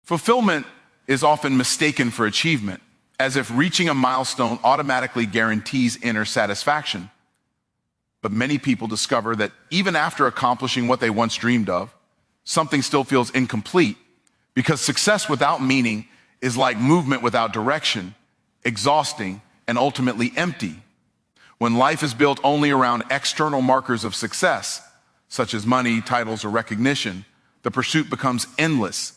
Fulfillment is often mistaken for achievement, as if reaching a milestone automatically guarantees inner satisfaction. But many people discover that even after accomplishing what they once dreamed of, something still feels incomplete, because success without meaning is like movement without direction, exhausting, and ultimately empty. When life is built only around external markers of success, such as money, titles, or recognition, the pursuit becomes endless,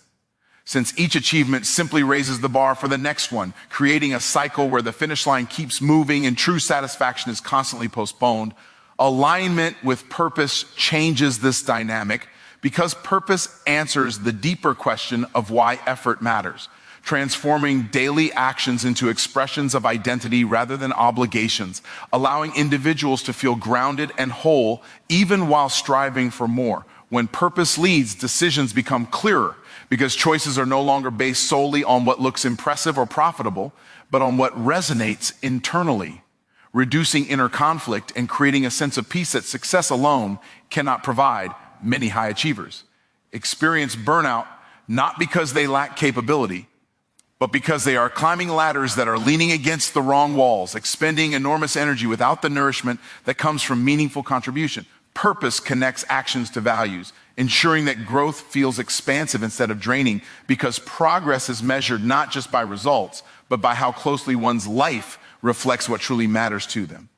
since each achievement simply raises the bar for the next one, creating a cycle where the finish line keeps moving and true satisfaction is constantly postponed. Alignment with purpose changes this dynamic because purpose answers the deeper question of why effort matters, transforming daily actions into expressions of identity rather than obligations, allowing individuals to feel grounded and whole even while striving for more. When purpose leads, decisions become clearer because choices are no longer based solely on what looks impressive or profitable, but on what resonates internally, reducing inner conflict and creating a sense of peace that success alone cannot provide. Many high achievers experience burnout not because they lack capability, but because they are climbing ladders that are leaning against the wrong walls, expending enormous energy without the nourishment that comes from meaningful contribution. Purpose connects actions to values, ensuring that growth feels expansive instead of draining, because progress is measured not just by results, but by how closely one's life reflects what truly matters to them.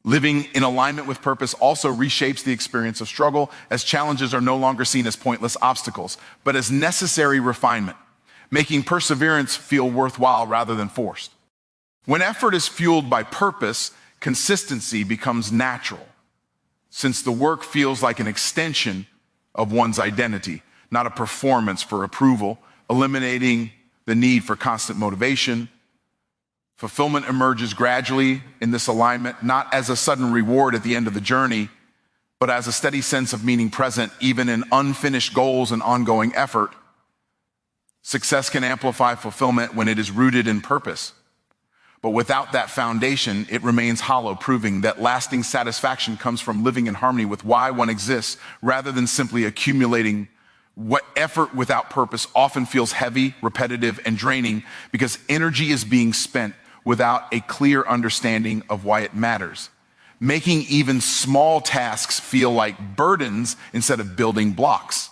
Living in alignment with purpose also reshapes the experience of struggle, as challenges are no longer seen as pointless obstacles, but as necessary refinement, making perseverance feel worthwhile rather than forced. When effort is fueled by purpose, consistency becomes natural, since the work feels like an extension of one's identity, not a performance for approval, eliminating the need for constant motivation. Fulfillment emerges gradually in this alignment, not as a sudden reward at the end of the journey, but as a steady sense of meaning present even in unfinished goals and ongoing effort. Success can amplify fulfillment when it is rooted in purpose. But without that foundation, it remains hollow, proving that lasting satisfaction comes from living in harmony with why one exists, rather than simply accumulating. What effort without purpose often feels heavy, repetitive, and draining because energy is being spent without a clear understanding of why it matters, making even small tasks feel like burdens instead of building blocks.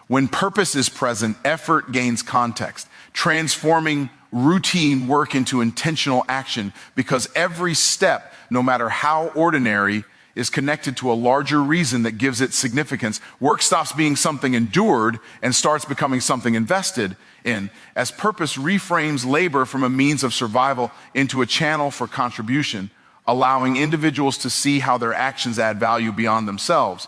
When purpose is present, effort gains context, transforming routine work into intentional action, because every step, no matter how ordinary, is connected to a larger reason that gives it significance. Work stops being something endured and starts becoming something invested in, as purpose reframes labor from a means of survival into a channel for contribution, allowing individuals to see how their actions add value beyond themselves.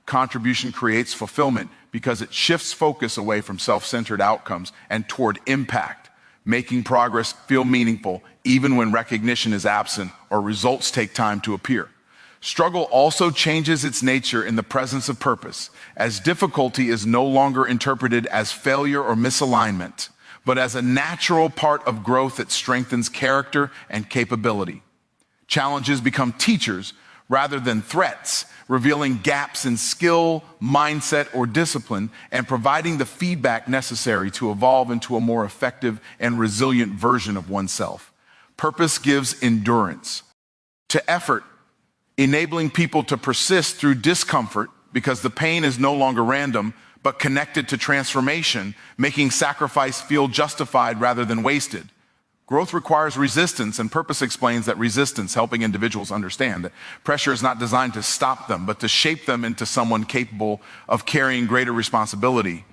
Contribution creates fulfillment because it shifts focus away from self-centered outcomes and toward impact, making progress feel meaningful even when recognition is absent or results take time to appear. Struggle also changes its nature in the presence of purpose, as difficulty is no longer interpreted as failure or misalignment, but as a natural part of growth that strengthens character and capability. Challenges become teachers rather than threats, revealing gaps in skill, mindset, or discipline, and providing the feedback necessary to evolve into a more effective and resilient version of oneself. Purpose gives endurance to effort, enabling people to persist through discomfort because the pain is no longer random, but connected to transformation, making sacrifice feel justified rather than wasted. Growth requires resistance, and purpose explains that resistance, helping individuals understand that pressure is not designed to stop them, but to shape them into someone capable of carrying greater responsibility.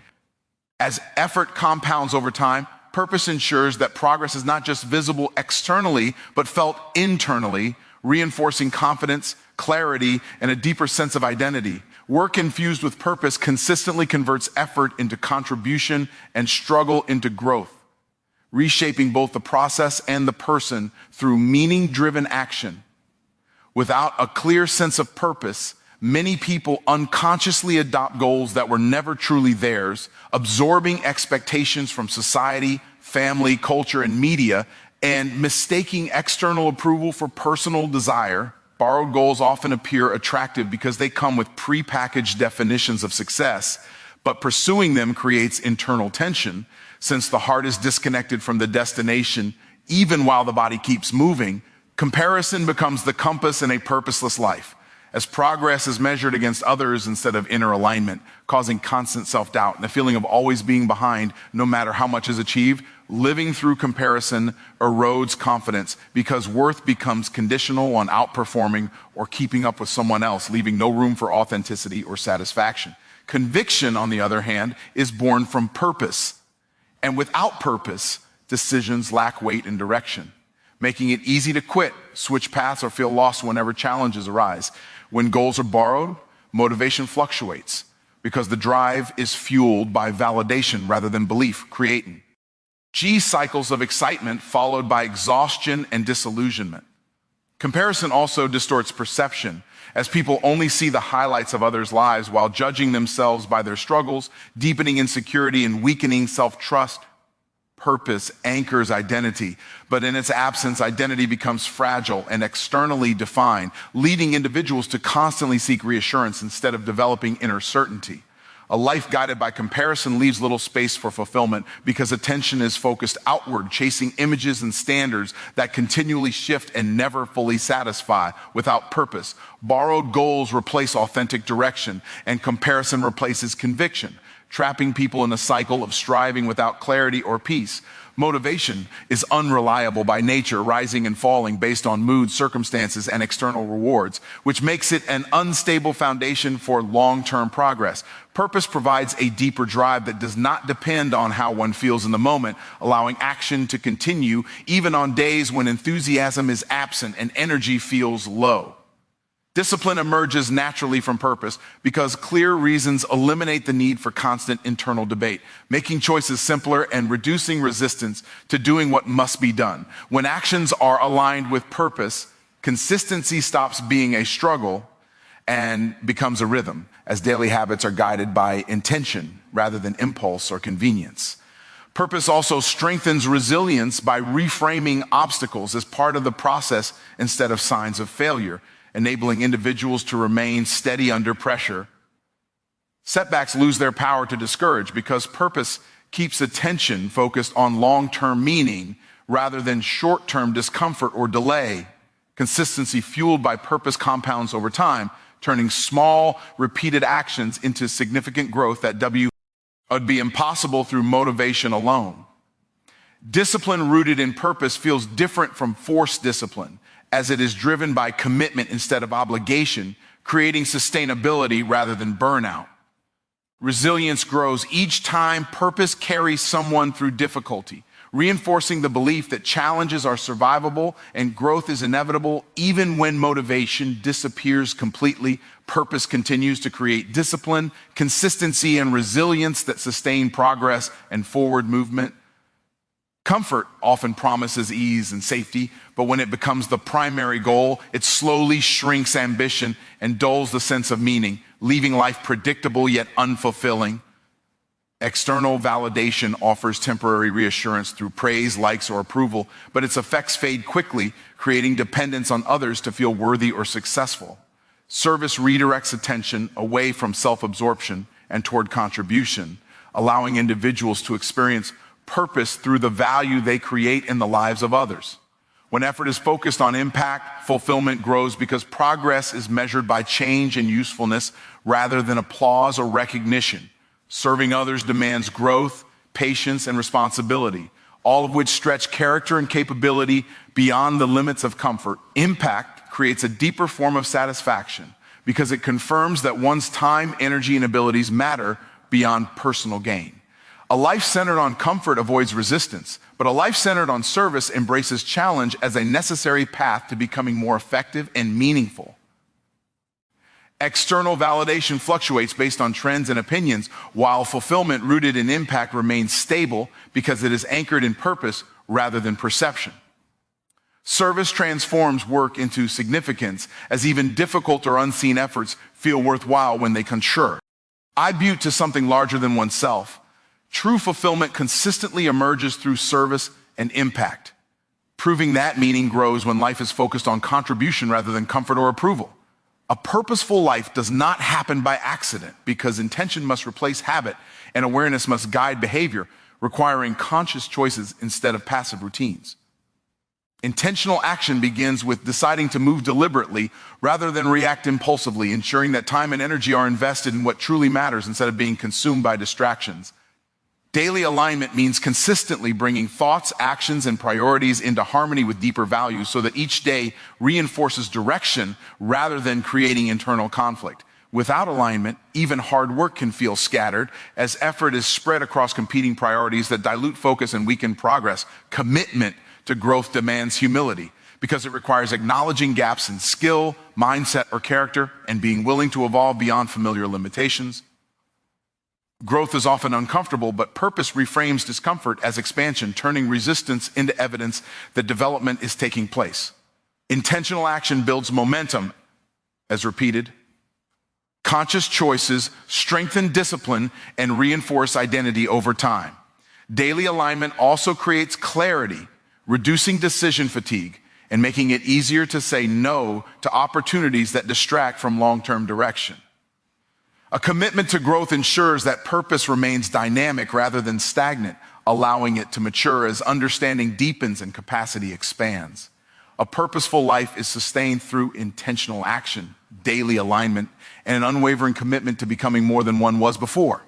As effort compounds over time, purpose ensures that progress is not just visible externally, but felt internally, reinforcing confidence, clarity, and a deeper sense of identity. Work infused with purpose consistently converts effort into contribution and struggle into growth, reshaping both the process and the person through meaning-driven action. Without a clear sense of purpose, many people unconsciously adopt goals that were never truly theirs, absorbing expectations from society, family, culture, and media, and mistaking external approval for personal desire. Borrowed goals often appear attractive because they come with prepackaged definitions of success, but pursuing them creates internal tension since the heart is disconnected from the destination even while the body keeps moving. Comparison becomes the compass in a purposeless life, as progress is measured against others instead of inner alignment, causing constant self-doubt and the feeling of always being behind no matter how much is achieved. Living through comparison erodes confidence because worth becomes conditional on outperforming or keeping up with someone else, leaving no room for authenticity or satisfaction. Conviction, on the other hand, is born from purpose. And without purpose, decisions lack weight and direction, making it easy to quit, switch paths, or feel lost whenever challenges arise. When goals are borrowed, motivation fluctuates because the drive is fueled by validation rather than belief, creating cycles of excitement followed by exhaustion and disillusionment. Comparison also distorts perception, as people only see the highlights of others' lives while judging themselves by their struggles, deepening insecurity and weakening self-trust. Purpose anchors identity, but in its absence, identity becomes fragile and externally defined, leading individuals to constantly seek reassurance instead of developing inner certainty. A life guided by comparison leaves little space for fulfillment because attention is focused outward, chasing images and standards that continually shift and never fully satisfy. Without purpose, borrowed goals replace authentic direction, and comparison replaces conviction, trapping people in a cycle of striving without clarity or peace. Motivation is unreliable by nature, rising and falling based on mood, circumstances, and external rewards, which makes it an unstable foundation for long-term progress. Purpose provides a deeper drive that does not depend on how one feels in the moment, allowing action to continue even on days when enthusiasm is absent and energy feels low. Discipline emerges naturally from purpose because clear reasons eliminate the need for constant internal debate, making choices simpler and reducing resistance to doing what must be done. When actions are aligned with purpose, consistency stops being a struggle and becomes a rhythm, as daily habits are guided by intention rather than impulse or convenience. Purpose also strengthens resilience by reframing obstacles as part of the process instead of signs of failure, enabling individuals to remain steady under pressure. Setbacks lose their power to discourage because purpose keeps attention focused on long-term meaning rather than short-term discomfort or delay. Consistency fueled by purpose compounds over time, turning small, repeated actions into significant growth that would be impossible through motivation alone. Discipline rooted in purpose feels different from forced discipline, as it is driven by commitment instead of obligation, creating sustainability rather than burnout. Resilience grows each time purpose carries someone through difficulty, reinforcing the belief that challenges are survivable and growth is inevitable. Even when motivation disappears completely, purpose continues to create discipline, consistency, and resilience that sustain progress and forward movement. Comfort often promises ease and safety, but when it becomes the primary goal, it slowly shrinks ambition and dulls the sense of meaning, leaving life predictable yet unfulfilling. External validation offers temporary reassurance through praise, likes, or approval, but its effects fade quickly, creating dependence on others to feel worthy or successful. Service redirects attention away from self-absorption and toward contribution, allowing individuals to experience purpose through the value they create in the lives of others. When effort is focused on impact, fulfillment grows because progress is measured by change and usefulness rather than applause or recognition. Serving others demands growth, patience, and responsibility, all of which stretch character and capability beyond the limits of comfort. Impact creates a deeper form of satisfaction because it confirms that one's time, energy, and abilities matter beyond personal gain. A life centered on comfort avoids resistance, but a life centered on service embraces challenge as a necessary path to becoming more effective and meaningful. External validation fluctuates based on trends and opinions, while fulfillment rooted in impact remains stable because it is anchored in purpose rather than perception. Service transforms work into significance, as even difficult or unseen efforts feel worthwhile when they contribute to something larger than oneself. True fulfillment consistently emerges through service and impact, proving that meaning grows when life is focused on contribution rather than comfort or approval. A purposeful life does not happen by accident because intention must replace habit and awareness must guide behavior, requiring conscious choices instead of passive routines. Intentional action begins with deciding to move deliberately rather than react impulsively, ensuring that time and energy are invested in what truly matters instead of being consumed by distractions. Daily alignment means consistently bringing thoughts, actions, and priorities into harmony with deeper values so that each day reinforces direction rather than creating internal conflict. Without alignment, even hard work can feel scattered as effort is spread across competing priorities that dilute focus and weaken progress. Commitment to growth demands humility because it requires acknowledging gaps in skill, mindset, or character and being willing to evolve beyond familiar limitations. Growth is often uncomfortable, but purpose reframes discomfort as expansion, turning resistance into evidence that development is taking place. Intentional action builds momentum, as repeated. Conscious choices strengthen discipline and reinforce identity over time. Daily alignment also creates clarity, reducing decision fatigue and making it easier to say no to opportunities that distract from long-term direction. A commitment to growth ensures that purpose remains dynamic rather than stagnant, allowing it to mature as understanding deepens and capacity expands. A purposeful life is sustained through intentional action, daily alignment, and an unwavering commitment to becoming more than one was before.